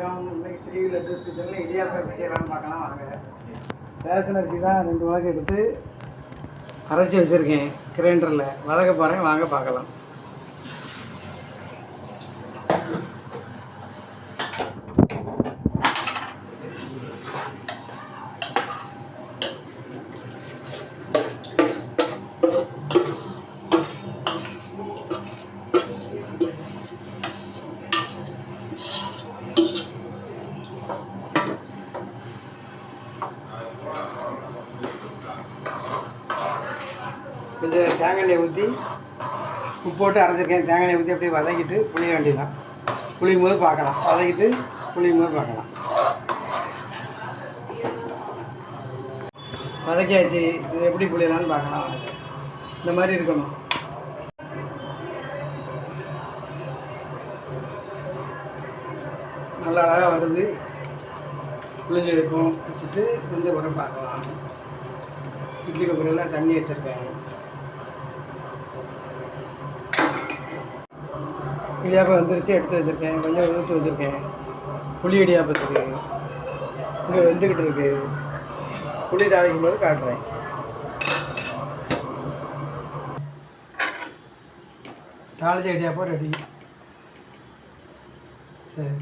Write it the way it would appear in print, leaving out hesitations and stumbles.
வணக்கம். இன்னைக்கு ஸ்ரீ லட்டு கிச்சனில் இடியாப்பம் எப்படி செய்யலாம்னு பார்க்கலாம் வாங்க. ரேஷன் அரிசி தான் 2 வகை எடுத்து அரைச்சி வச்சுருக்கேன். கிரைண்டரில் வதக்க போகிறேன், வாங்க பார்க்கலாம். கொஞ்சம் தேங்காய் எண்ணெய் ஊற்றி உப்பு போட்டு அரைச்சிருக்கேன். தேங்காய் எண்ணெய் ஊற்றி அப்படியே வதக்கிட்டு புளிய வேண்டியதான். புளியும் போது பார்க்கலாம், வதக்கிட்டு புளியும் போது பார்க்கலாம். வதக்கியாச்சு. இது எப்படி புளியலான்னு பார்க்கலாம். இந்த மாதிரி இருக்கணும். நல்லா அழகாக வருது. புளிஞ்சு எடுப்போம் வச்சுட்டு வந்து உரம் பார்க்கலாம். இட்லி குக்கரில் தண்ணி வச்சுருக்கேன். இடியாப்பம் வந்துருச்சு, எடுத்து வச்சுருக்கேன். கொஞ்சம் ஊற்றி வச்சுருக்கேன். புளி இடியாப்பத்துக்கு இங்கே வெந்துக்கிட்டு இருக்கு. புளி தாளிக்கும் போது காட்டுறேன். தாளிச்ச இடியாப்பம் ரெடி. சரி.